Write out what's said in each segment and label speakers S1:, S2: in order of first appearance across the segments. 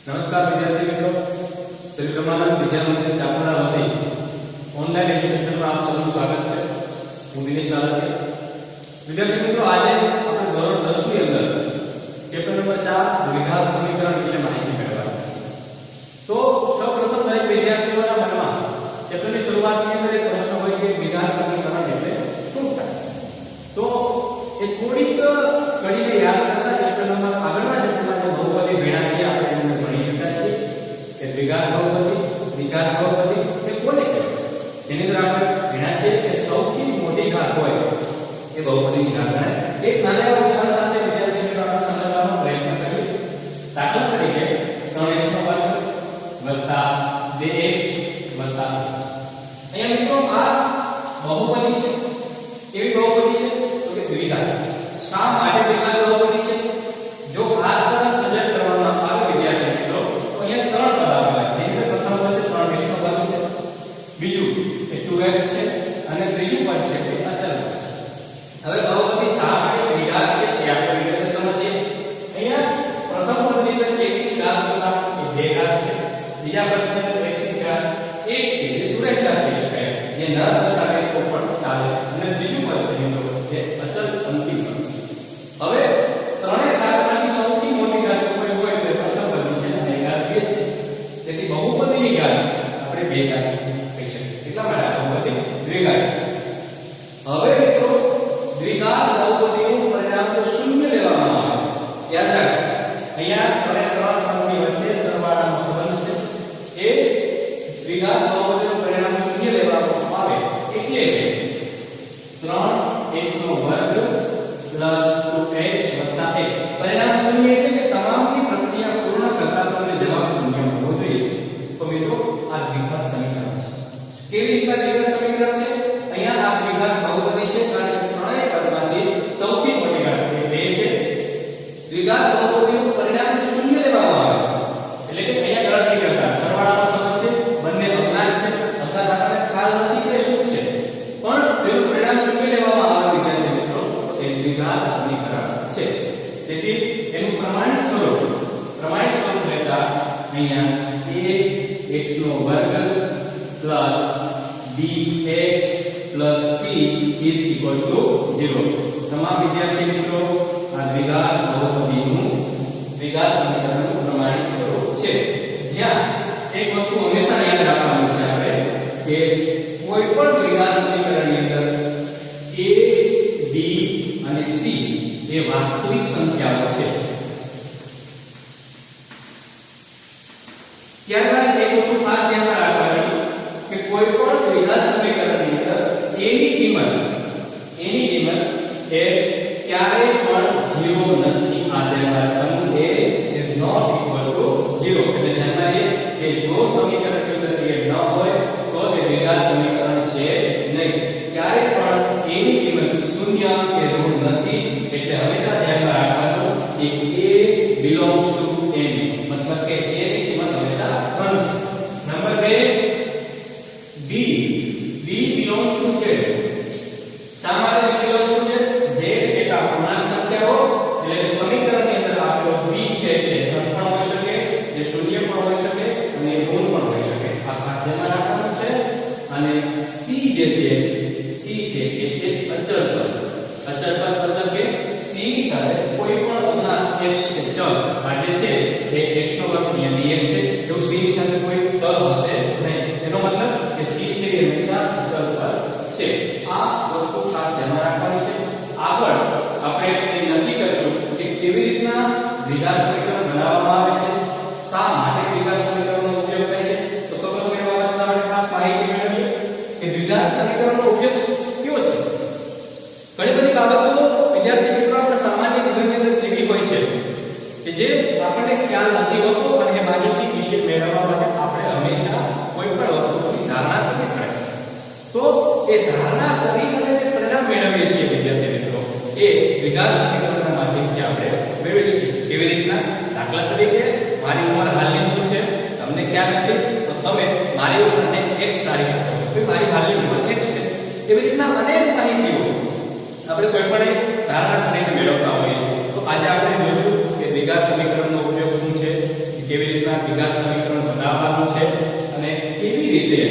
S1: नमस्कार विद्यार्थी मित्रों, सभी તમારા વિદ્યાર્થીઓને ચાપડા વતી ઓનલાઈન એજ્યુકેશનમાં આપ સૌનું સ્વાગત છે। હું દિનેશ લાલવાડિયા। વિદ્યાર્થી મિત્રો, આજે આપણે ધોરણ 10 ની અંદર ચેપ્ટર નંબર 4 દ્વિઘાત સમીકરણ વિશે માહિતી મેળવવાની છે। તો સૌપ્રથમ દરેક વિદ્યાર્થીઓના મનમાં ચેપ્ટરની શરૂઆતની અંદર એક પ્રશ્ન હોય કે દ્વિઘાત સમીકરણ એટલે શું થાય? તો એ થોડીક ઘડીને યાદ કરતા ચેપ્ટર નંબર આગળના ચેપ્ટરમાં જે બહુપદી ભેળા છે આપણે એમને ભણી ચૂક્યા છીએ કે દ્વિઘાત બહુપદી, દ્વિઘાત બહુપદી એ કોને કહેવાય? જેની અંદર આપણે ભણ્યા છે કે સૌથી મોટી ઘાત હોય એ બહુપદીની ઘાત ગણાય। એક નાના એવા ઉદાહરણ સાથે વિદ્યાર્થી મિત્રો આપણે સમજવાનો પ્રયત્ન કરીએ। દાખલા તરીકે 3x નો વર્ગ વત્તા 2x વત્તા અહીંયા મિત્રો આ બહુપદી છે। કેવી બહુપદી છે? તો કે દ્વિઘાત। શા માટે દ્વિઘાત બહુપદી છે? જો ઘાત તરફ નજર કરવામાં આવે વિદ્યાર્થી મિત્રો તો અહીંયા 3 પદ આવેલા છે। જેની અંદર પ્રથમ પદ છે 3x નો વર્ગ છે, બીજું એ 2x છે અને ત્રીજું પદ છે એ અચળ છે। હવે બહુપદી શા માટે દ્વિઘાત છે એ આપણે વિગતે સમજીએ। અહીંયા પ્રથમ પદની અંદર x ની ઘાત કરતા એ 2 ઘાત છે, બીજા પદની અંદર x ની ઘાત 1 છે જે સુરેખ ઘાત કહી શકાય, જે ન દર્શાવે તો પણ ચાલે, અને ત્રીજું પદ છે મિત્રો જે અચળ અંતિમ પદ છે। હવે ત્રણેય ઘાતમાંથી સૌથી મોટી ઘાત કોઈ હોય તો પ્રથમ પદની છે અને ઘાત 2 છે। તેથી બહુપદીની ઘાત આપણે 2 ઘાત કહી શકીએ। એટલા માટે આ બહુપદી દ્વિઘાત છે। હવે મિત્રો દ્વિઘાત બહુપદીનું પરિણામ તો શૂન્ય લેવામાં આવે। યાદ રાખો, અહીંયા ત્રણ પદની વચ્ચે સરવાળાનો સંબંધ છે। એ દ્વિઘાત બહુપદીનું પરિણામ શૂન્ય લેવામાં આવે એટલે કે 3x નો વર્ગ પ્લસ 2x વત્તા 1 પરિણામ શૂન્ય એટલે કે તમામની પ્રક્રિયા પૂર્ણ કરતા તમને જવાબ શૂન્ય મળવો જોઈએ। તો મિત્રો આ દ્વિઘાત સમીકરણ છે। કેવી રીતના દ્વિઘાત સમીકરણ છે? અહીંયા આ દ્વિઘાત બહુપદી છે કારણ કે ત્રણેય પદમાંથી સૌથી મોટી ઘાત એ 2 છે। દ્વિઘાત બહુપદીનું પરિણામ શૂન્ય લેવામાં આવે એટલે કે અહીંયા ગણતરી કરતા સરવાળાનો સંબંધ છે, બંને અજ્ઞાત છે, અથવા આપણને ખ્યાલ નથી કે શું છે, પણ તેનું પરિણામ શૂન્ય લેવામાં આવે વિદ્યાર્થી મિત્રો એ દ્વિઘાત સમીકરણ છે। તેથી એનું પ્રમાણિત સ્વરૂપ લેતા અહીંયા ax નો વર્ગ plus bx plus c is equal to 0। તમામ વિદ્યાર્થી મિત્રો આ દ્વિઘાત બહુપદીનું દ્વિઘાત સમીકરણનું પ્રમાણિત સ્વરૂપ છે। જ્યાં એક વસ્તુ હંમેશા યાદ રાખવાની છે આપણે કે કોઈ પણ દ્વિઘાત સમીકરણની અંદર a b અને c એ વાસ્તવિક સંખ્યાઓ છે। ત્યારબાદ એક વસ્તુ ખાસ ધ્યાનમાં રાખવાની કે કોઈ પણ દ્વિઘાત સમીકરણની અંદર a ની કિંમત એ ક્યારેય પણ 0 નથી। આ ધ્યાનમાં રાખવાનું, a is not equal to 0 એટલે ધ્યાનમાં એ કે જો સમીકરણની અંદર a ન હોય તો તે દ્વિઘાત સમીકરણ છે નહીં। ક્યારેય પણ a ની કિંમત 0 કે ઋણ નથી એટલે હંમેશા ધ્યાનમાં રાખવાનું કે a belongs to n મતલબ કે a ની કિંમત હંમેશા ધન છે। Number 2 b belongs to z। શા માટે b belongs to z? z એક અપૂર્ણાંક સંખ્યા હોય એટલે કે સમીકરણની અંદર આપેલો b છે તે ધન પણ હોઈ શકે, જે શૂન્ય પણ હોઈ શકે અને ઋણ પણ હોઈ શકે। આ ખાસ ધ્યાનમાં રાખવાનું છે। અને c જે છે એ છે અચળ પદ। અચળ પદ મતલબ કે c ની સાથે કોઈ પણ અજ્ઞાત x કે ચલ માટે છે એ x નો વર્ગ અહીંયા dx છે, જો c ની સાથે કોઈ ચલ હશે નહીં એનો મતલબ કે c છે એ હંમેશા અચળ પદ છે। આ વસ્તુ ખાસ ધ્યાનમાં રાખવાની છે। આગળ આપણે એ નક્કી કરીશું કે કેવી રીતના દ્વિઘાત સમીકરણ બનાવવામાં આવે છે, શા માટે દ્વિઘાત સમીકરણનો ઉપયોગ થાય છે। તો સૌપ્રથમ એ બાબતમાં આપણે ખાસ માહિતી મેળવીએ કે દ્વિઘાત સમીકરણનો ઉપયોગ કેવો છે। ઘણી બધી બાબતો વિદ્યાર્થી મિત્રો આપણા સામાન્ય જીવનની અંદર એવી હોય છે કે જે આપણને ખ્યાલ નથી હોતો અને એ માહિતી વિશે મેળવવા માટે આપણે હંમેશા કોઈ પણ વસ્તુની ધારણા કરવી પડે। તો એ ધારણા કરી અને જે પરિણામ મેળવીએ છીએ વિદ્યાર્થી મિત્રો એ દ્વિઘાત સમીકરણના માધ્યમથી આપણે મેળવી શકીએ। કેવી રીતના? દાખલા તરીકે મારી ઉંમર હાલની શું છે તમને ખ્યાલ નથી તો તમે મારી ઉંમરને x તારીખ આપો કે મારી હાલની ઉંમર x છે। એવી રીતના અનેક માહિતીઓ આપણે કોઈ પણ ધારણા કરીને મેળવતા હોઈએ છીએ। તો આજે આપણે જોયું કે દ્વિઘાત સમીકરણનો ઉપયોગ શું છે, કેવી રીતના દ્વિઘાત સમીકરણ બનાવવાનું છે અને કેવી રીતે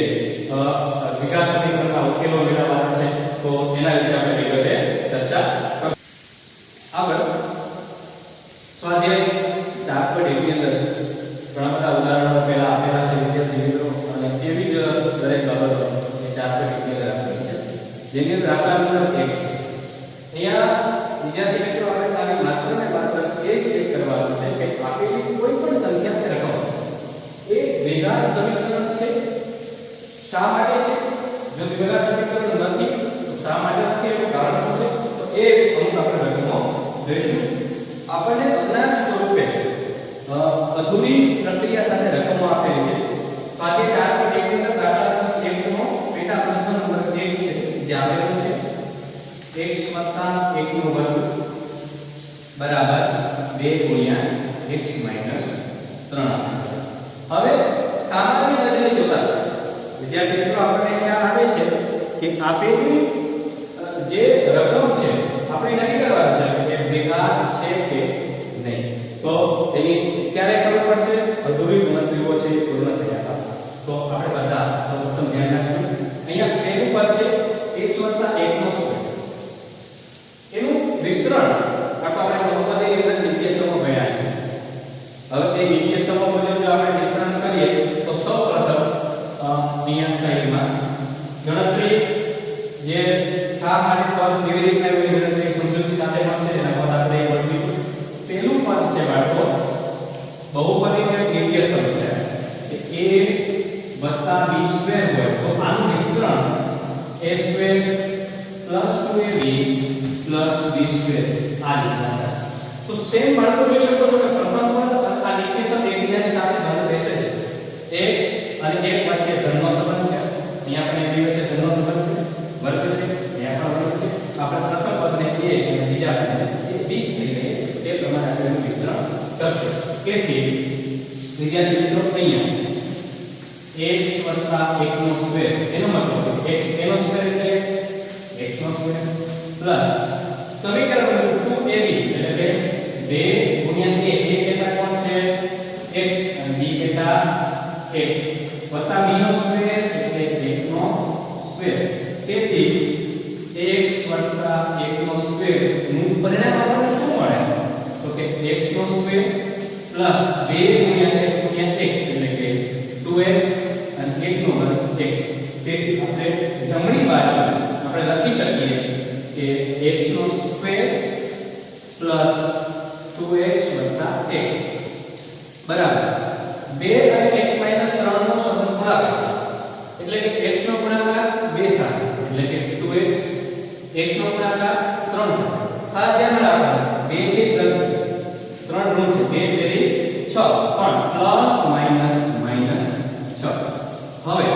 S1: દ્વિઘાત સમીકરણના ઉકેલો મેળવવાના છે, તો એના વિશે આપણે વિગતે ચર્ચા કરીશું. આગળ સ્વાધ્યાય 4.1 ની અંદર ઘણા બધા ઉદાહરણો પહેલા આપેલા છે વિદ્યાર્થી મિત્રો, અને એવી જ દરેક બાબતો 4.1 ની અંદર આપેલી છે, જેની અંદર દાખલા નંબર 1 અહીંયા વિદ્યાર્થી મિત્રો આપણે ખાલી માત્ર ને માત્ર એ જ ચેક કરવાનું છે કે આપેલી કોઈ પણ સંખ્યા કે રકમ એ દ્વિઘાત સમીકરણ છે. શા માટે છે? જો દ્વિઘાત સમીકરણ નથી તો શા માટે નથી એનું કારણ શું છે, તો એ અમુક આપણે રકમો જોઈશું. આપણને અજ્ઞાત સ્વરૂપે અધૂરી પ્રક્રિયા સાથે રકમો આપેલી છે. તો આજે 4.1 ની અંદર દાખલા નંબર 1 નો પેટા પ્રશ્ન નંબર 1 છે જે આપેલું છે x + 1 નો વર્ગ બરાબર 2 * x - 3. હવે સામાન્ય નજરે જોતા વિદ્યાર્થી મિત્રો આપણને ખ્યાલ આવે છે કે આપેલી જે રકમ છે આપણે નક્કી કરવાનું છે કે દ્વિઘાત છે કે નહીં. તો તેની ક્યારે ખબર પડશે? અધૂરી ગણતરીઓ છે પૂર્ણ થયા બાદ. તો આપણે બધા સૌપ્રથમ ધ્યાન રાખીએ. અહીંયા પહેલું પદ છે x + 1 નો સ્ક્વેર. એનું વિસ્તરણ આપણે બહુપદી ની અંદર નિત્ય સમૂહ ભણ્યા છે. હવે તે નિત્ય સમૂહ મુજબ જો આપણે વિસ્તરણ કરીએ તો સૌપ્રથમ અહીંયા સ્લાઇડમાં ગણતરી જે શા માટે પદ કેવી રીતના એવી ગણતરી સમજૂતી સાથે મળશે એના પર આપણે વર્ણવીશું. પહેલું પદ છે બાળકો બહુપદીનો નિત્ય સમૂહ છે કે a + b² હોય તો આનું વિસ્તરણ a² + 2ab + b² આ રીતના. તો સેમ બાળકો જોઈ શકો છો કે પ્રથમ પદ અને આ નિત્ય સમૂહ એકબીજાની સાથે ધન રહેશે. x અને 1 વચ્ચે ધનનો સંબંધ છે. અહીંયા આપણે b વચ્ચે ધનનો સંબંધ છે, વર્ગ છે, અહીંયા પણ વર્ગ છે. આપણે પ્રથમ પદને a અને બીજા પદને b લઈએ તે પ્રમાણે આપણે એનું વિસ્તરણ કરશું. તેથી વિદ્યાર્થી મિત્રો અહીંયા x + 1 નો સ્ક્વેર એનો મતલબ x એનો સ્ક્વેર એટલે x નો સ્ક્વેર પ્લસ સમીકરણ 2ab એટલે કે 2 * a કેટલા કોણ છે x અને b કેટલા 1 વત્તા b નો સ્ક્વેર એટલે 1 નો સ્ક્વેર. તેથી x + 1 નો સ્ક્વેર નું પરિણામ આપણને શું મળે? તો કે x નો સ્ક્વેર પ્લસ 2 * x * 1 એટલે કે 2x અને 1 નો વર્ગ 1. તેથી આપણે જમણી બાજુ આપણે લખી શકીએ કે x નો સ્ક્વેર પ્લસ 2x વત્તા 1 બરાબર 2 અને x - 3 નો સંબંધ ભાગ એટલે કે x નો ગુણાકાર 2 સાથે એટલે કે 2x, x નો ગુણાકાર 3 સાથે. ખાસ ધ્યાન રાખવાનું 2 છે ઘન છે 3 ઋણ છે 2 તેરી 6 પણ પ્લસ માઈનસ 6. હવે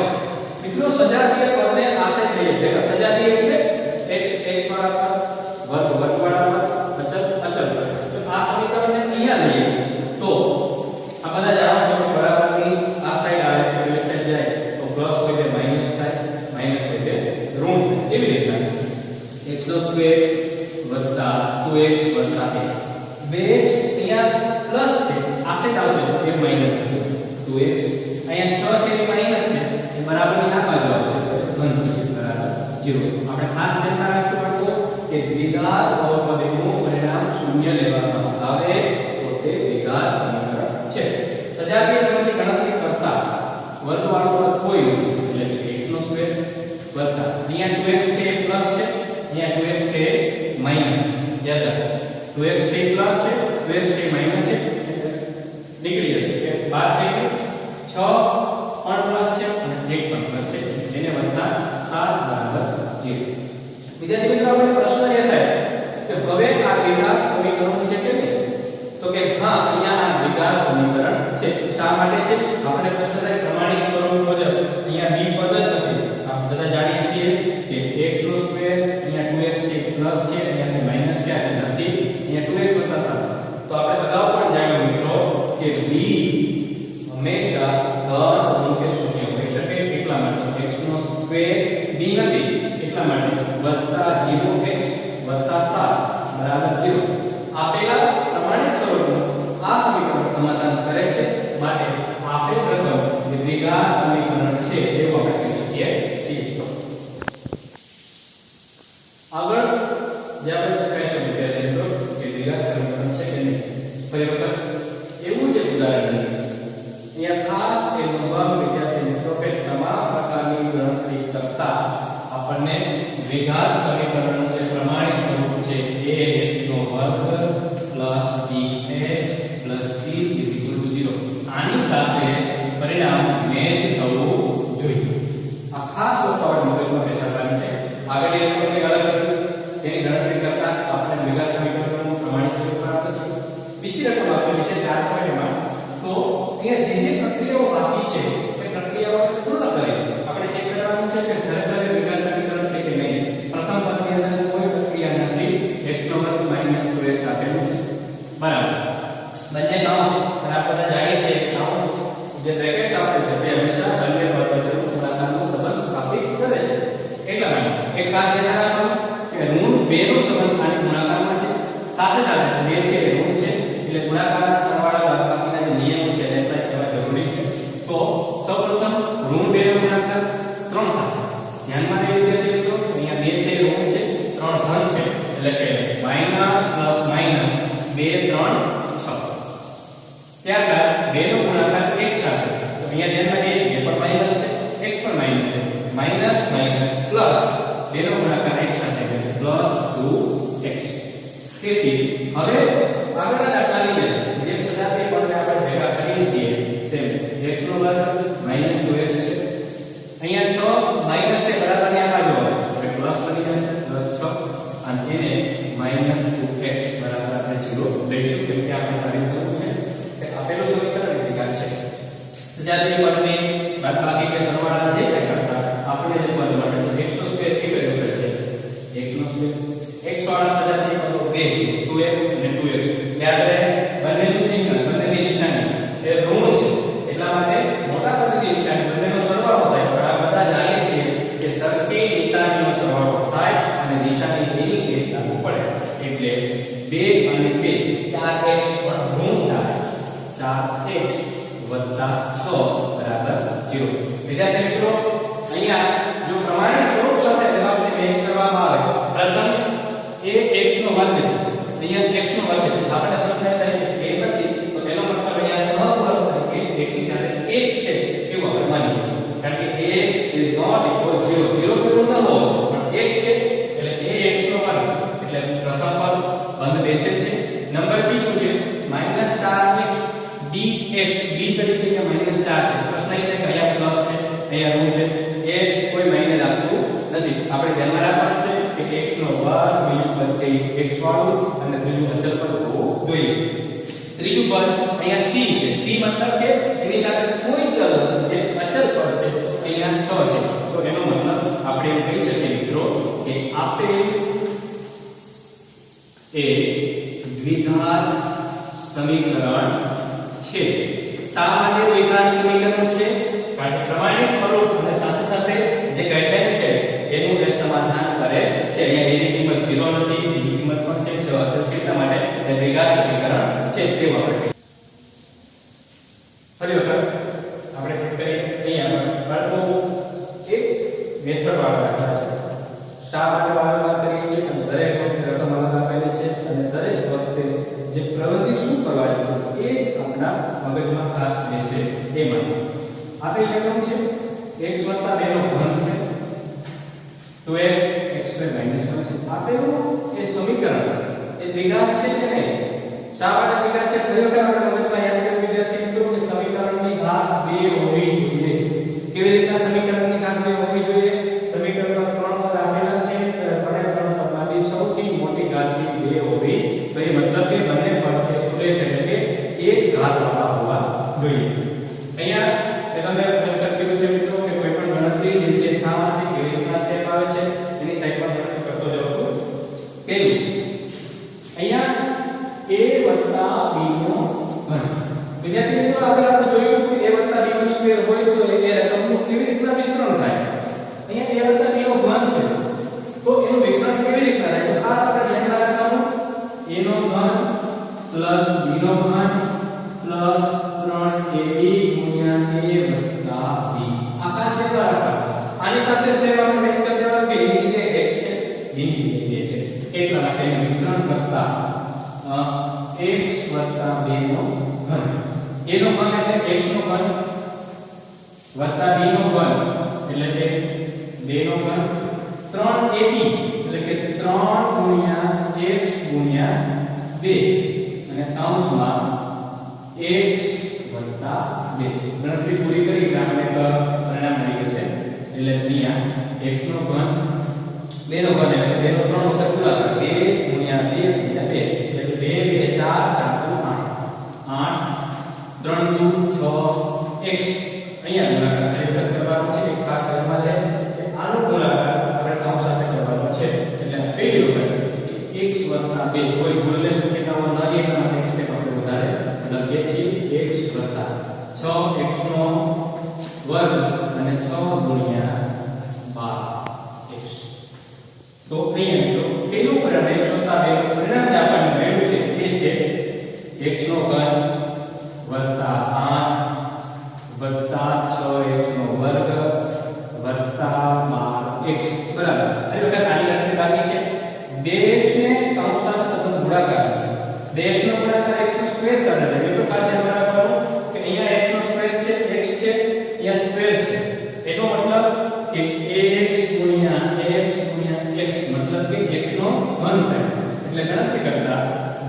S1: મિત્રો સજાતીય પદને આશરે લઈએ એટલે સજાતીય એટલે x વાળા પદ વર્ગ વાળા પદ અચળ પદ. તો આ સમીકરણને અહીંયા લઈએ તો આ બધા જાણો છો કે બરાબરની આ સાઈડ આવે એટલે સાઈડ જાય તો પ્લસ હોય તે માઈનસ થાય, માઈનસ હોય તે ઋણ. એવી રીતના x નો સ્ક્વેર વત્તા 2x વત્તા 1. 2x અહીંયા પ્લસ છે આ સાઈડ આવશે તો એ માઈનસ થશે 2x. અહીંયા 6 છે એ માઈનસ છે એ બરાબરની આ બાજુ આવશે 1 બરાબર 0. આપણે ખાસ ધ્યાન રાખવું કે દ્વિઘાત બહુપદીનું પરિણામ શૂન્ય લેવામાં આવે તો તે દ્વિઘાત સમીકરણ છે. સજાતીય પદની ગણતરી કરતા વર્ગવાળું પદ કોઈ નથી એટલે કે x નો સ્ક્વેર વત્તા અહીંયા 2x છે પ્લસ છે, અહીંયા 2x છે માઈનસ. યાદ રાખો 2x છે પ્લસ છે, 2x છે માઈનસ છે નીકળી જશે કે બાદ થઈ ગયું. 6 પણ પ્લસ છે અને 1 પણ પ્લસ છે એને વત્તા 7 બરાબર 0. વિદ્યાર્થી મિત્રો આપણે પ્રશ્ન એ થાય કે હવે આ દ્વિઘાત સમીકરણ છે કે નહીં? તો કે હા અહીંયા આ દ્વિઘાત સમીકરણ છે. શા માટે છે? આપણે પ્રશ્ન થાય પ્રમાણિત સ્વરૂપ મુજબ અહીંયા b પદ જ નથી. આપણે બધા જાણીએ છીએ કે x નો સ્ક્વેર અહીંયા 2x છે પ્લસ છે અહીંયા માઈનસ છે એટલે નથી અહીંયા 2x વત્તા 7. તો આપણે અગાઉ પણ જાણ્યું મિત્રો કે b હંમેશા ધન ઋણ કે શૂન્ય હોઈ શકે. એટલા માટે x નો સ્ક્વેર b નથી એટલા માટે વત્તા 0x વત્તા 7 બરાબર 0. આપેલા પ્રમાણિત સ્વરૂપનું આ સમીકરણ સમાધાન કરે છે. ઉદાહરણ અહીંયા ખાસ એ નોંધવાનું વિદ્યાર્થી મિત્રો કે તમામ પ્રકારની ગણતરી કરતા આપણને દ્વિઘાત સમીકરણ જે પ્રમાણિત સ્વરૂપ છે a નો વર્ગ પ્લસ bh પ્લસ c 0 આની સાથે પરિણામ મેચ થવું જોઈએ. આ ખાસ વસ્તુ આપણે મગજમાં બેસાડવાની છે. આગળ એક વખત અલગ તેની ગણતરી કરતા આપણે દ્વિઘાત સમીકરણનું પ્રમાણિત સ્વરૂપ પ્રાપ્ત થશે. બીજી રકમ આપેલી છે 4 પોઈન્ટમાં. તો અહીંયા જે પ્રક્રિયાઓ બાકી છે એ પ્રક્રિયાઓને પૂર્ણ કરી આપણે ચેક કરવાનું છે કે ખરેખર દ્વિઘાત સમીકરણ છે કે નહીં. પ્રથમ પદની અંદર કોઈ પ્રક્રિયા નથી. x2 2x આપેલું છે. બરાબર. બંને નામ અને આ બધા જાણીએ છીએ નામ જે બ્રેકેટ્સ આપે છે તે હંમેશા બંને પદ વચ્ચેનો ગુણાકારનો સંબંધ સ્થાપિત કરે છે. એટલા માટે એક ખાસ ધ્યાન રાખવાનું કે ઋણ 2 નો સંબંધ આની ગુણાકારમાં છે. સાથે સાથે 2 છે ઋણ છે એટલે ગુણાકારના સરવાળા બાદબાકીના જે નિયમો છે એને એપ્લાય કરવા જરૂરી છે. તો સૌપ્રથમ ઋણ 2 નો ગુણાકાર 3 સાથે ધ્યાનમાં લેવી જોઈએ. તો અહીંયા 2 છે ઋણ છે 3 ધન છે એટલે કે માઈનસ પ્લસ માઈનસ 2 3 6. ત્યારબાદ 2 નો ગુણાકાર 1 સાથે તો અહીંયા ધ્યાનમાં એ પણ માઈનસ છે x પણ માઈનસ છે માઈનસ માઈનસ પ્લસ 2 નો ગુણાકાર 1 સાથે એટલે પ્લસ 2x. તેથી હવે આગળના દાખલાની જેમ જે સજાતી પદને આપણે ભેગા કરીએ છીએ તેમ x નો વર્ગ માઈનસ 2x છે. અહીંયા 6 માઈનસ છે બરાબર ને આમાં જો એટલે પ્લસ બની જશે પ્લસ 6 અને એને માઈનસ 2x બરાબર આપણે 0 લઈશું કેમ કે આપણે સાબિત કરવું છે કે આપેલું સમીકરણ દ્વિઘાત છે. સજાતી પદની બાદબાકી કે સરવાળા જે કરતા આપણે જે પદ મળે છે x નો સ્ક્વેર કેવી રીતે છે 1 નો સ્ક્વેર x વાળા સજાતી પદો 2 2x અને 2x યાદ રહે બંનેનું ચિહ્ન બંનેની નિશાની એ ઋણ છે એટલા માટે મોટા પદની નિશાની બંનેનો સરવાળો થાય. પણ આ બધા જાણીએ છીએ કે સરખી નિશાનીનો સરવાળો થાય અને નિશાની એની એ લાગુ પડે એટલે 2 અને 2 4x પણ ઋણ થાય 4x વત્તા 6 બરાબર 0. વિદ્યાર્થી મિત્રો અહીંયા જો પ્રમાણિત સ્વરૂપ સાથે જવાબને મેચ કરવામાં આવે પ્રથમ એ x નો વર્ગ છે અહીંયા x નો વર્ગ છે આપણે પ્રશ્ન એ થાય કે a નથી તો તેનો મતલબ અહીંયા સહગુણક થાય કે x ની સાથે 1 છે એવું આપણે માનીએ કારણ કે a is not equal 0 0 કેવું ન હોય પણ 1 છે એટલે a x નો વર્ગ એટલે પ્રથમ પદ બંધ બેસે છે. નંબર બીજું છે -4x dx b તરીકે કે -4 છે. પ્રશ્ન એ છે કે અહીંયા પ્લસ છે અહીંયા ઋણ છે એ કોઈ માયને રાખતું નથી. આપણે ધ્યાનમાં રાખવાનું છે કે x નો વર્ગ બીજું પદ છે x વાળું અને ત્રીજું અચળ પદ હોવું જોઈએ. ત્રીજું પદ અહીંયા c છે. c મતલબ કે એની સાથે કોઈ ચલ નથી એ અચળ પદ છે અહીંયા 6 છે. તો એનો મતલબ આપણે એમ કહી શકીએ મિત્રો કે આપેલ એ દ્વિઘાત સમીકરણ છે. શા માટે દ્વિઘાત સમીકરણ છે? કારણ કે પ્રમાણિત સ્વરૂપ અને સાથે સાથે જે ગાઈડલાઈન છે એનું એ સમાધાન કરે છે. અહીંયા એની કિંમત 0 નથી એની કિંમત પણ છે 6 છે એટલા માટે એ દ્વિઘાત સમીકરણ છે તેવું આપણે ફરી વખત આપણે ચેક કરીએ. અહીંયા બાળકો એક મેથડ વાળા છે. શા માટે વારંવાર કરીએ છીએ અને દરેક વખતે રકમ અલગ આપેલી છે અને દરેક વખતે જે પ્રવૃત્તિ શું કરવાની છે એ જ આપણા મગજમાં ખાસ બેસે એ માટે આપેલ રકમ છે x 2 નો ઘન છે 2x x2 1 છે. આપેલું એ સમીકરણ એ દ્વિઘાત છે કે નહીં? શા માટે દ્વિઘાત છે? ફરી વખત આપણે મગજમાં યાદ કરીએ વિદ્યાર્થી મિત્રો કે સમીકરણની ઘાત 2 હોવી જોઈએ. કેવી રીતના સમીકરણની ઘાત 2 હોવી જોઈએ? સમીકરણમાં 3 પદ આપેલા છે તો 3 પદમાંથી સૌથી મોટી ઘાત 2 હોવી તો એ મતલબ કે બંને પદ છે સુરેખ એટલે કે એક ઘાત વાળા હોવા જોઈએ. અહીંયા એ તમને સંકેત કર્યું છે મિત્રો કે કોઈ પણ ગણતરી જે છે શા માટે કેવી રીતના સ્ટેપ આવે છે એની સાઈડ પર ગણતરી કરતો જાવ છું. પહેલું અહીંયા a b નો ઘન. વિદ્યાર્થી મિત્રો આગળ આપણે જોયું કે a b નો સ્ક્વેર હોય તો એ રકમનું કેવી રીતના વિસ્તરણ થાય. અહીંયા a b નો ઘન છે તો એનું વિસ્તરણ કેવી રીતના થાય? તો ખાસ આપણે ધ્યાનમાં રાખવાનું a નો ઘન પ્લસ b નો ઘન પ્લસ 3ab ગુણ્યા a વત્તા b. આ ખાસ ધ્યાનમાં રાખવાનું. આની સાથે સેમ આપણે મિક્સ કરી દેવાનું કે એની જગ્યાએ x છે એની જગ્યાએ છે એટલા માટે એનું વિસ્તરણ કરતા x 2 નો ઘન a નો ઘન એટલે x નો ઘન વત્તા b નો ઘન એટલે કે 2 નો ઘન 3ab એટલે કે 3 ગુણ્યા x ગુણ્યા 2 અને કૌંસમાં x વત્તા 2 ગણતરી પૂરી કરી એટલે આપણે પરિણામ મળી જશે એટલે અહીંયા x નો ઘન 2 નો ઘન એટલે 2 નો 3 વખત ગુણાકાર 2 ગુણ્યા 2 ગુણ્યા 2 એટલે 2 2 4 8 3 2 6 x અહીંયા ગુણાકાર ખરેખર કરવાનો છે એક ખાસ ધ્યાનમાં લે કે આનો ગુણાકાર આપણે કૌંસ સાથે કરવાનો છે એટલે પહેલી વખત x 2 કોઈ ભૂલ લેશું કે નામ ન એ માટે એટલે આપણે વધારે લખીએ છીએ x 6x નો વર્ગ અને 6 ગુણ્યા 12x તો અહીંયા જો પેલું પરિણામ x 2 પરિણામ જે આપણને મળ્યું છે તે છે x નો ઘન વત્તા 8 વત્તા 6x નો વર્ગ વત્તા 12x બરાબર આ વખત આની ગણતરી બાકી છે 2x ને કૌંસમાં સતત ગુણાકાર 2x નો ગુણાકાર x નો સ્ક્વેર સાથે થાય એટલું ખાસ ધ્યાન રાખવાનું કે અહીંયા x નો સ્ક્વેર છે x છે અહીંયા સ્ક્વેર છે એનો મતલબ કે x ગુણ્યા x મતલબ કે x નો ઘન થાય એટલે ગણતરી કરતા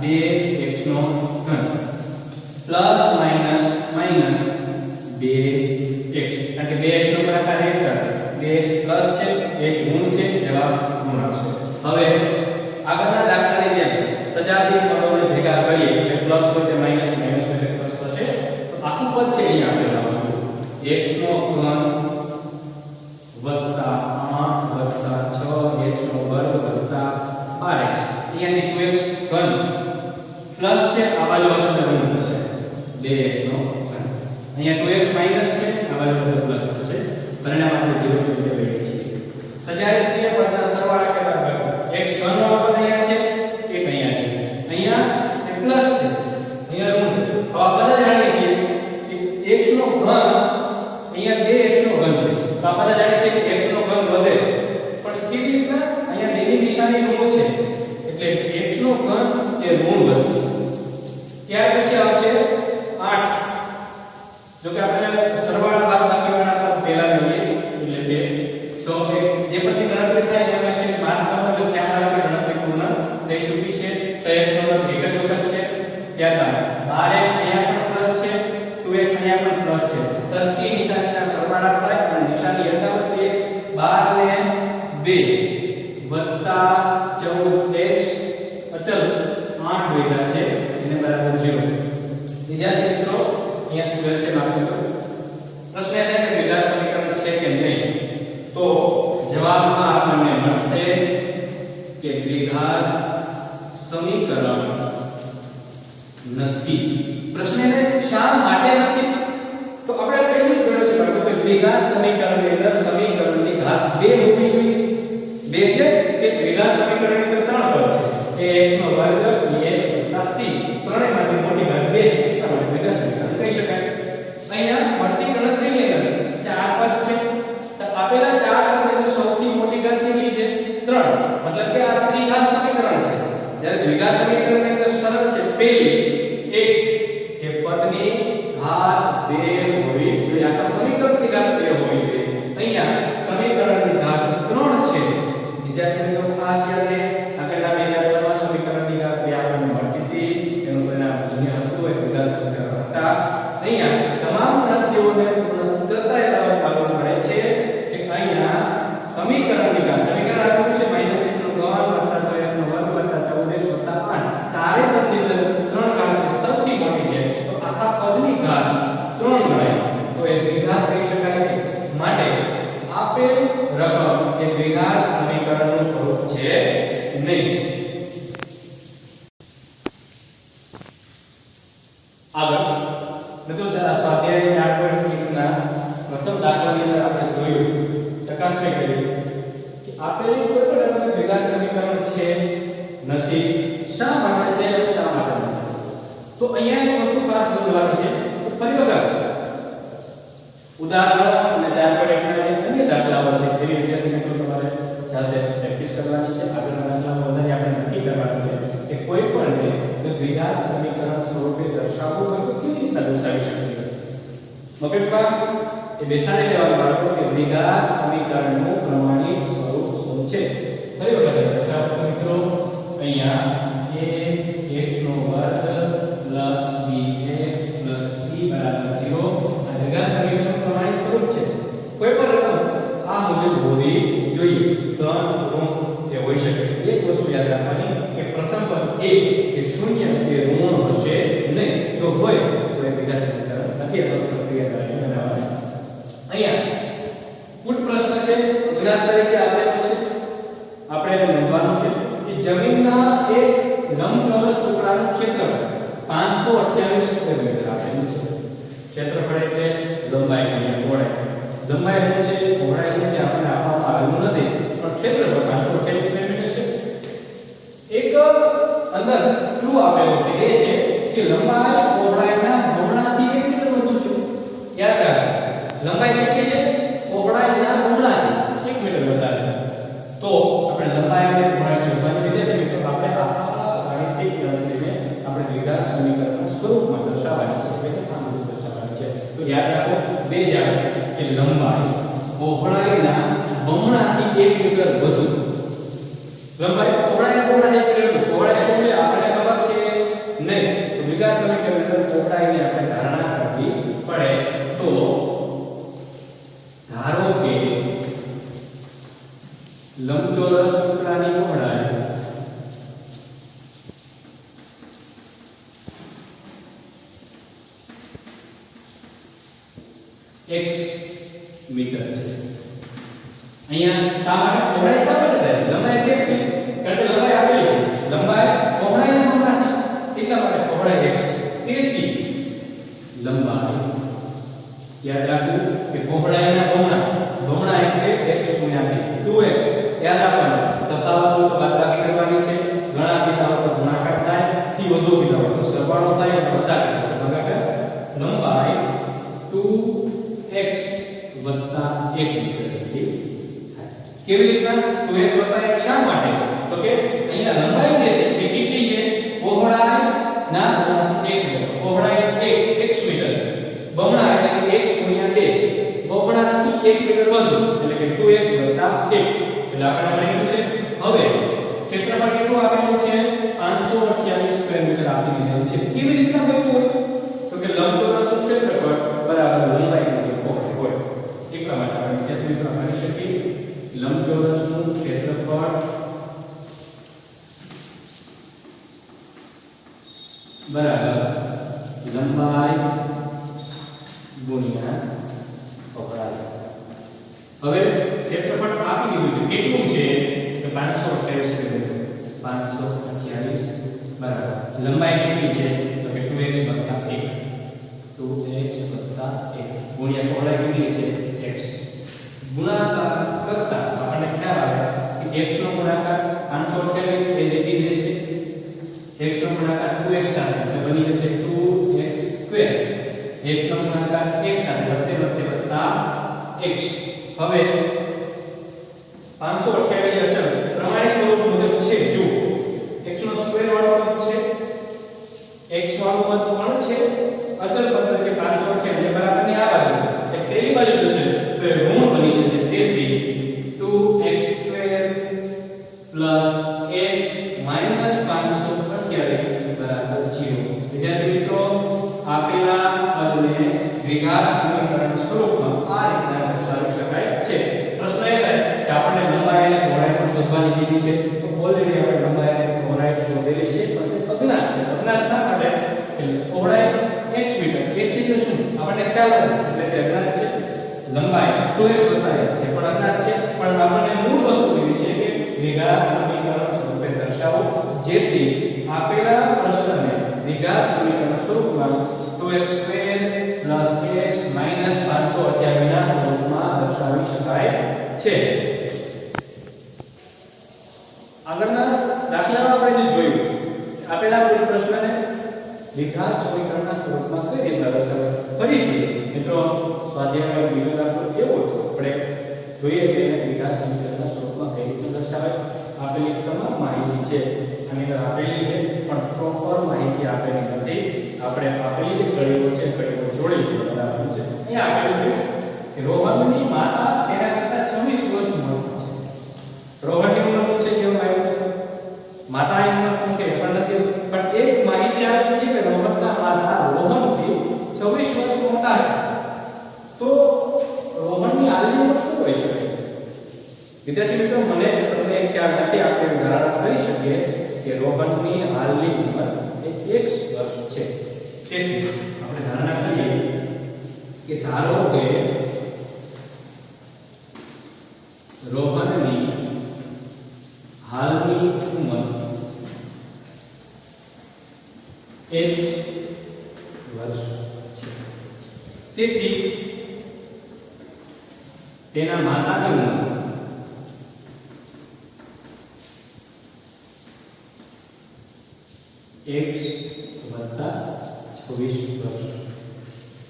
S1: 2x નો ઘન પ્લસ માઈનસ માઈનસ 2x કારણ કે 2x નો ગુણાકાર x સાથે 2x પ્લસ છે 1 ગુણ છે જવાબ ગુણ આવશે હવે આગળના દાખલાની જેમ સજાતીય પદોને ભેગા કરીએ એટલે પ્લસ હોય કે માઈનસ માઈનસ હોય કે પ્લસ થશે તો આખું પદ છે અહીંયા આપણે લાવવાનું x નો ઘન વત્તા 8 વત્તા 6 x નો વર્ગ વત્તા 12x અહીંયાથી 2x ઘન પ્લસ છે આ બાજુ અસર ઋણ થશે 2x નો ઘન અહીંયા 2x માઈનસ છે આ બાજુ પ્લસ થશે પરિણામ આપણે 0 તરીકે લઈએ છીએ સજાતીય પદના સરવાળા કેટલા થાય x ઘન નો પદ અહીંયા છે એક અહીંયા છે અહીંયા એ પ્લસ છે અહીંયા ઋણ છે તો આપણે જાણીએ છીએ કે x નો ઘન અહીંયા 2x નો ઘન છે તો આપણે જાણીએ છીએ કે x નો ઘન વધે પણ કેવી રીતે અહીંયા 2 ની નિશાની ઋણ છે એટલે x નો ઘન એ ઋણ બનશે ત્યાર પછી આવશે 8 જો કે આપણે સરવાળા બાદબાકી વાળા પહેલા લઈએ એટલે 2 6 જે બધી ગણતરી થાય એના વિશે વાત કરો તો ખ્યાલ આવે કે ગણતરી પૂર્ણ થઈ ચૂકી છે 6x નો વર્ગ એક જ વખત છે ત્યારબાદ 12x અહીંયા પણ પ્લસ છે 2x અહીંયા પણ પ્લસ છે સરખી નિશાનીના સરવાળા થાય અને નિશાની યથાવત છે 12 ને 2 વત્તા 14x અચલ 8 ભેગા છે એને બરાબર 0 વિદ્યાર્થી મિત્રો અહીંયા સ્ક્વેર છે માફ કરો પ્રશ્ન એ છે કે દ્વિઘાત સમીકરણ છે કે નહીં તો જવાબમાં આપણને મળશે કે દ્વિઘાત સમીકરણ નથી પ્રશ્ન એ શા માટે નથી તો આપણે પહેલું જ જોયું છે બાળકો કે દ્વિઘાત સમીકરણની અંદર સમીકરણની ઘાત 2 હોવી જોઈએ 2 એટલે કે દ્વિઘાત સમીકરણની અંદર 3 પદ છે a x નો વર્ગ bx c ત્રણેયમાંથી મોટી ઘાત 2 છે એટલે દ્વિઘાત સમીકરણ કહી શકાય અહીંયા મળતી ગણતરીની અંદર 4 પદ છે તો આપેલા 4 પદની અંદર સૌથી મોટી ઘાત કેટલી છે 3 મતલબ કે આ દ્વિઘાત સમીકરણ છે જ્યારે દ્વિઘાત સમીકરણની અંદર શરત છે પહેલી એક કે પદની ઘાત 2 હોવી જોઈએ આખા સમીકરણની ઘાત 2 હોવી જોઈએ અહીંયા સમીકરણની ઘાત 3 છે વિદ્યાર્થી મિત્રો ખાસ યાદ રહે આપેલા બે દાખલામાં સમીકરણની ઘાત 2 આપણને મળતી હતી એનું પરિણામ શૂન્ય હતું એ દ્વિઘાત સમીકરણ હતા અહીંયા તમામ ગણતરીઓને પૂર્ણ કરતા એટલા માલુમ પડે છે કે અહીંયા સમીકરણની ઘાત સમીકરણ આપ્યું છે -x નો ઘન વત્તા 6x નો વર્ગ વત્તા 14x વત્તા 8 ચારે પદની અંદર 3 ઘાત સૌથી મોટી છે તો આખા પદની ઘાત 3 ગણાય તો એ દ્વિઘાત કહી શકાય માટે આપેલ રકમ એ દ્વિઘાત સમીકરણનું સ્વરૂપ છે નહીં આગળ મિત્રો સ્વાધ્યાય 8.1 ના પ્રથમ દાખલાની અંદર આપણે જોયું ચકાસણી કરી કે આપેલી કોઈ પણ રકમ દ્વિઘાત સમીકરણ છે નથી શા માટે છે શા માટે નથી તો અહીંયા એક વસ્તુ ખાસ જોવાનું છે ફરી વખત ઉદાહરણ અને 4.1 ના અન્ય દાખલાઓ છે તેની વિદ્યાર્થી મિત્રો તમારે સાથે પ્રેક્ટિસ કરવાની છે આગળના દાખલાઓ વધારે આપણે નક્કી કરવાનું છે કે કોઈ પણ ને દ્વિઘાત સમીકરણ સ્વરૂપે દર્શાવવું હોય તો કેવી રીતે દર્શાવી શકાય મગજમાં એ બેસાડી લેવાનું બાળકો કે દ્વિઘાત સમીકરણનું પ્રમાણિત સ્વરૂપ શું છે. ફરી વખત દર્શાવો મિત્રો. અહીંયા a x નો વર્ગ પ્લસ bx પ્લસ c બરાબર 0 આ દ્વિઘાત સમીકરણનું પ્રમાણિત સ્વરૂપ છે. કોઈ પણ રકમ આ મુજબ હોવી જોઈએ. ત્રણ ઋણ જે હોઈ શકે. એક વસ્તુ યાદ રાખવાની કે પ્રથમ પદ a એ શૂન્ય કે ઋણ હશે નહીં. જો હોય તો એ દ્વિઘાત સમીકરણ નથી. આ પ્રક્રિયા કરીને બનાવવાની. અહીંયા કુલ પ્રશ્ન છે ઉદાહરણ તરીકે આપેલો છે. આપણે નોંધવાનું છે કે જમીનના એક લંબચોરસ ટુકડાનું ક્ષેત્રફળ 528 સ્ક્વેર મીટર આપેલું છે. ક્ષેત્રફળ એટલે લંબાઈ અને પહોળાઈ. લંબાઈ એટલે છે, પહોળાઈ એટલે છે આપણે આપવામાં આવેલું નથી, પણ ક્ષેત્રફળ 528 સ્ક્વેર મીટર છે. એક અંદર ક્લુ આપેલો છે એ છે કે લંબાઈ પહોળાઈના બમણાથી 1 મીટર વધુ છે. યાદ રાખો, લંબાઈ કેટલી છે? પહોળાઈના બમણાથી 1 મીટર વધારે. તો આપણે લંબાઈ અને પહોળાઈ શોધવાની વિદ્યાર્થી મિત્રો આપણે આ ગાણિતિક ગણતરીને આપણે દ્વિઘાત સમીકરણના સ્વરૂપમાં દર્શાવવાની છે. એટલે આ બધું દર્શાવવાની છે. તો યાદ રાખો બે જાણે કે લંબાઈ પહોળાઈના બમણાથી 1 મીટર વધુ. લંબાઈ પહોળાઈના બમણાથી 1 મીટર વધુ. પહોળાઈ શું છે આપણે ખબર છે નહીં. તો દ્વિઘાત સમીકરણની પહોળાઈની આપણે ધારણા કરવી પડે. તો ધારો કે લંબચોરસ ટુકડાની પહોળાઈ x મીટર છે. અહીંયા શા માટે પહોળાઈ શા માટે થાય? લંબાઈ કેટલી? કારણ કે લંબાઈ આપેલી છે. લંબાઈ પહોળાઈના બમણાથી એટલા માટે પહોળાઈ x. તેથી લંબાઈ યાદ રાખવું કે પહોળાઈના બમણા એટલે x ગુણ્યા 2x. યાદ રાખવાનું તફાવત બાદબાકી કરવાની છે. ઘણા કિતાઓ તો ગુણાકાર થાય, થી વધુ કિતાઓ તો સરવાળો થાય અને વત્તા ભાગાકાર. લંબાઈ 2x વત્તા 1 મીટર જેટલી થાય. કેવી રીતના? 2x વત્તા 1 શા માટે? તો કે અહીંયા લંબાઈ જે છે એ કેટલી છે? પહોળાઈના બમણાથી 1 મીટર. પહોળાઈ 1 x મીટર. બમણા એટલે x ગુણ્યા 2. બમણાથી 1 મીટર વધુ એટલે કે 2x વત્તા 1. એટલે આપણે મળ્યું છે. હવે ક્ષેત્રફળ કેટલું આપેલું છે? 528 સ્ક્વેર મીટર આપી દીધું છે. કેવી રીતના મળ્યું હોય? તો કે લંબચોરસનું ક્ષેત્રફળ બરાબર લંબાઈ ગુણ્યા પહોળાઈ હોય. એટલા માટે આપણે વિદ્યાર્થી મિત્રો ગણી શકીએ લંબચોરસનું ક્ષેત્રફળ બરાબર લંબાઈ ગુણ્યા પહોળાઈ. હવે ક્ષેત્રફળ આપી દીધું છે. કેટલું છે? તો 528 મીટર. 528 બરાબર લંબાઈ કેટલી છે? તો કે 2x 1 2x 1 ગુણ્યા પહોળાઈ કેટલી છે? x. ગુણાકાર કરતા આપણને ખ્યાલ આવે કે x નો ગુણાકાર 528 એ જતી રહેશે. x નો ગુણાકાર 2x સાથે એટલે બની જશે 2x². x નો ગુણાકાર 1 સાથે વત્તે વત્તા x. હવે 528 અચળ પ્રમાણિત સ્વરૂપ મુજબ છે. જો x નો સ્ક્વેર વાળો પદ છે, x વાળો પદ પણ છે, અચળ પદ એટલે 528 એટલે બરાબર ની આ બાજુ છે. પેલી બાજુ જશે તો એ ઋણ બની જશે. તેથી 2x² + x - 528 બરાબર 0. વિદ્યાર્થી મિત્રો આપેલા પદને દ્વિઘાત સમીકરણ સ્વરૂપમાં આ રીતના દર્શાવી શકાય છે. પ્રશ્ન એ થાય કે આપણને લંબાઈ અને પહોળાઈ પણ શોધવાની કીધી છે. તો ઓલરેડી આપણે લંબાઈ અને પહોળાઈ શોધેલી છે, પણ તે અજ્ઞાત છે. અજ્ઞાત શા માટે? એટલે પહોળાઈ x મીટર. x એટલે શું આપણને ખ્યાલ નથી એટલે તે અજ્ઞાત છે. લંબાઈ 2x વત્તા 1 છે પણ અજ્ઞાત છે. પણ આપણને મૂળ વસ્તુ એવી છે કે દ્વિઘાત સમીકરણ સ્વરૂપે દર્શાવો, જેથી આપેલા પ્રશ્નને દ્વિઘાત સમીકરણ સ્વરૂપમાં 2x² + x - 528 ના સ્વરૂપમાં દર્શાવી શકાય છે. આગળના દાખલામાં આપણે જે જોયું આપેલા કોઈ પ્રશ્નને દ્વિઘાત સમીકરણના સ્વરૂપમાં કઈ રીતે દર્શાવે. ફરીથી મિત્રો સ્વાધ્યાયનો બીજો દાખલો એવો આપણે જોઈએ કે એને દ્વિઘાત સમીકરણના સ્વરૂપમાં કઈ રીતે દર્શાવે. આપેલી તમામ માહિતી છે અને આપેલી છે, પણ પ્રોપર માહિતી આપેલી નથી. આપણે આપેલી જે કડીઓ છે કડીઓ જોડી બરાબર છે. કે રોહનની માતા તેના કરતા 26 વર્ષ મોટી છે. રોહનની ઉંમર શું છે કેવું આવ્યું? માતાની ઉંમર શું છે પણ નથી, પણ એક માહિતી આપી છે કે રોહનના માતા રોહનથી 26 વર્ષ મોટા છે. તો રોહનની હાલની ઉંમર શું હોઈ શકે? વિદ્યાર્થી મિત્રો, મને તમને ખ્યાલ નથી, આપણે ધારણા કરી શકીએ કે રોહનની હાલની ઉંમર એ 1 વર્ષ છે. તેથી આપણે ધારણા કરીએ કે ધારો કે રોહનની હાલની ઉંમર 1 વર્ષ છે. તેથી તેના માતાની ઉંમર x વત્તા 26 વર્ષ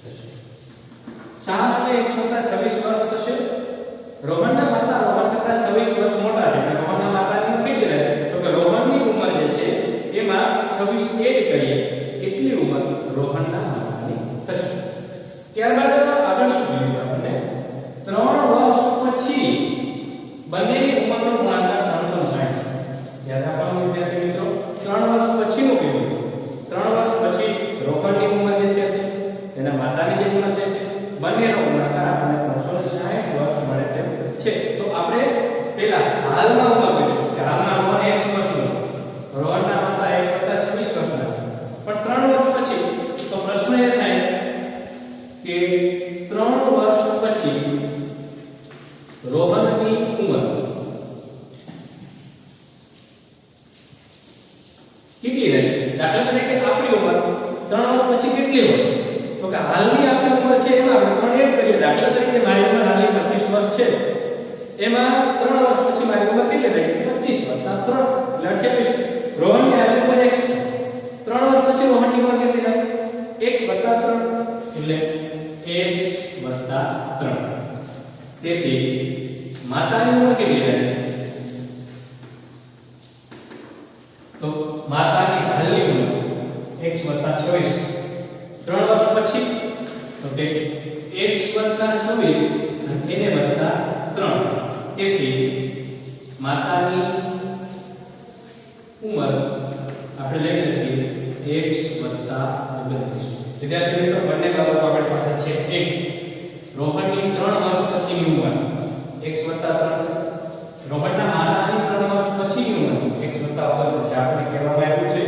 S1: થશે. શા માટે 1 વત્તા 26 વર્ષ થશે? રોહનના માતા રોહન કરતા 26 વર્ષ મોટા છે. એટલે રોહનના માતાની ઉંમર કેટલી રહે? તો કે રોહનની ઉંમર જે છે એમાં 26 એડ કરીએ એટલી ઉંમર રોહનના માતાની થશે. ત્યારબાદ આગળ શું કીધું આપણે? 3 વર્ષ પછી બંનેની ઉંમરનો ગુણાકાર 360. યાદ રાખવાનું વિદ્યાર્થી મિત્રો, 3 વર્ષ પછીનું કીધું. 3 વર્ષ પછી રોહનની ઉંમર જે છે તેના માતાની જે ઉંમર છે બંનેનો ગુણાકાર આપણને 360 વર્ષ મળે તેમ છે. તો આપણે પહેલા હાલમાં ઉંમર કીધું કે હાલમાં રોહન 1 વર્ષનો, રોહનના માતા 1 વત્તા 26 વર્ષના. પણ 3 વર્ષ પછી તો પ્રશ્ન એ થાય કે 3 વર્ષ પછી રોહનની ઉંમર કેટલી રહે? દાખલા તરીકે આપણી ઉંમર 3 વર્ષ પછી કેટલી હોય? તો કે હાલની આપણી ઉંમર છે એમાં આપણે 3 એડ કરીએ. દાખલા તરીકે મારી ઉંમર હાલની 25 વર્ષ છે, એમાં 3 વર્ષ પછી મારી ઉંમર કેટલી રહે? 25 વત્તા 3 એટલે 28. રોહનની હાલની ઉંમર x છે. 3 વર્ષ પછી રોહનની ઉંમર કેટલી થાય? x વત્તા 3 એટલે x વત્તા 3. તેથી માતાની ઉંમર કેટલી રહે? તો માતાની હાલની ઉંમર x વત્તા 26. 3 વર્ષ પછી તો કે x વત્તા 26 અને એને વત્તા 3. તેથી માતાની ઉંમર આપણે લઈ શકીએ x વત્તા 29. વિદ્યાર્થી મિત્રો, બંને બાબતો આપણી પાસે છે. એક રોહનની 3 વર્ષ પછીની ઉંમર x વત્તા 3. રોહનના માતાની 3 વર્ષ પછીની ઉંમર x વત્તા 29. આપણે કહેવામાં આવ્યું છે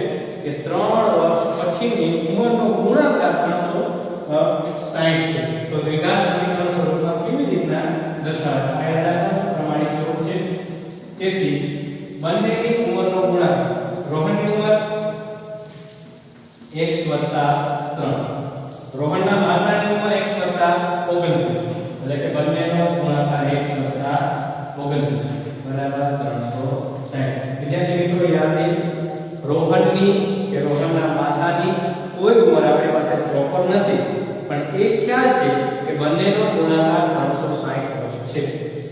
S1: કે 3 વર્ષ પછીની ઉંમરનો ગુણાકાર 360 છે. તો દ્વિઘાત સમીકરણ સ્વરૂપમાં કેવી રીતના દર્શાવાય? આ પ્રમાણિત સ્વરૂપ છે. તેથી બંનેની ઉંમરનો ગુણાકાર, રોહનની ઉંમર x વત્તા 3, રોહનના માતાની ઉંમર x વત્તા 29, એટલે કે બંનેનો ગુણાકાર x વત્તા 29 બરાબર 360. વિદ્યાર્થી મિત્રો, યાદ રોહનની કે રોહનના માતાની કોઈ ઉંમર આપણી પાસે પ્રોપર નથી, પણ એક ખ્યાલ છે કે બંનેનો ગુણાકાર 360 વર્ષ છે.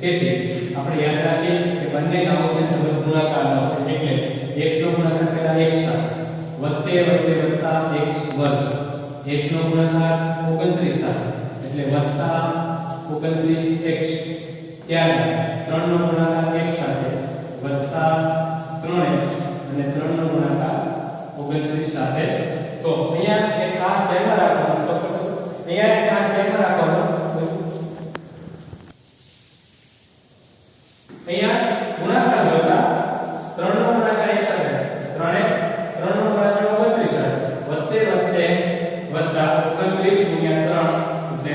S1: તેથી આપણે યાદ રાખીએ કે બંને નામોને સતત ગુણાકાર આવશે. એટલે x નો ગુણાકાર પહેલા x સાથે વત્તે વત્તે વત્તા x વર્ગ, x નો ગુણાકાર 29 સાથે એટલે વત્તા 29x, ત્યારબાદ 3 નો ગુણાકાર x સાથે વત્તા 3x અને 3 નો ગુણાકાર 29 સાથે. તો અહીંયા એક ખાસ ધ્યાનમાં રાખવાનું, અહીંયા એક ખાસ ધ્યાનમાં રાખવાનું, અહીંયા ગુણાકાર જોતા 3 નો ગુણાકાર એક સાથે 3x, 3 નો ગુણાકાર 29 સાથે વત્તે વત્તે વત્તા 29 ગુણ્યા 3 એટલે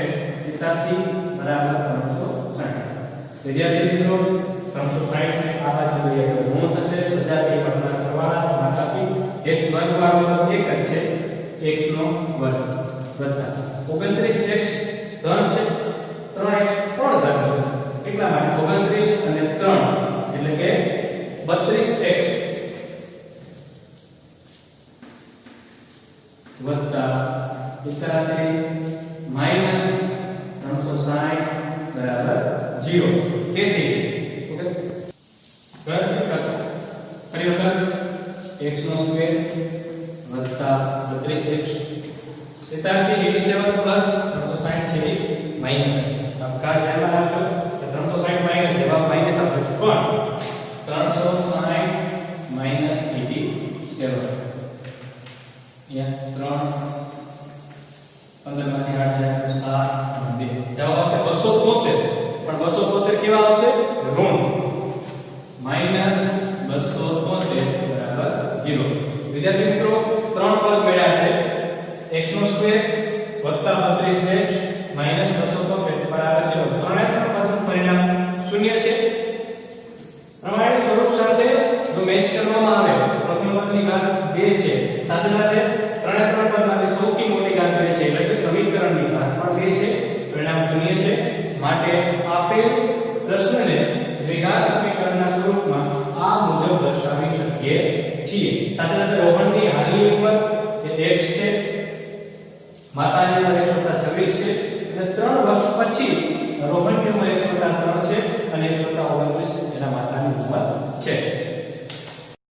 S1: 87 બરાબર 360. વિદ્યાર્થી મિત્રો, 360 ને આ બાજુ લઈએ તો ગુણ થશે. સજાતી પદના સરવાળા ભાગાકાર x વર્ગ વાળો 1 જ છે, x નો વર્ગ વત્તા 29x ધન છે, 3x પણ ધન છે, એટલા માટે 29 અને 3 એટલે કે 32x વત્તા 81 માઈનસ 360 બરાબર 0. તેથી ગણતરી કરશો ફરી વખત x નો સ્ક્વેર વત્તા 32x 87 87 પ્લસ 360 છે માઈનસ 2 છીએ. સાથે સાથે રોહનની હાલની ઉંમર એ x છે, માતાની ઉંમર 1+26 છે, અને 3 વર્ષ પછી રોહનની ઉંમર 1+3 છે અને 1+29 એના માતાની ઉંમર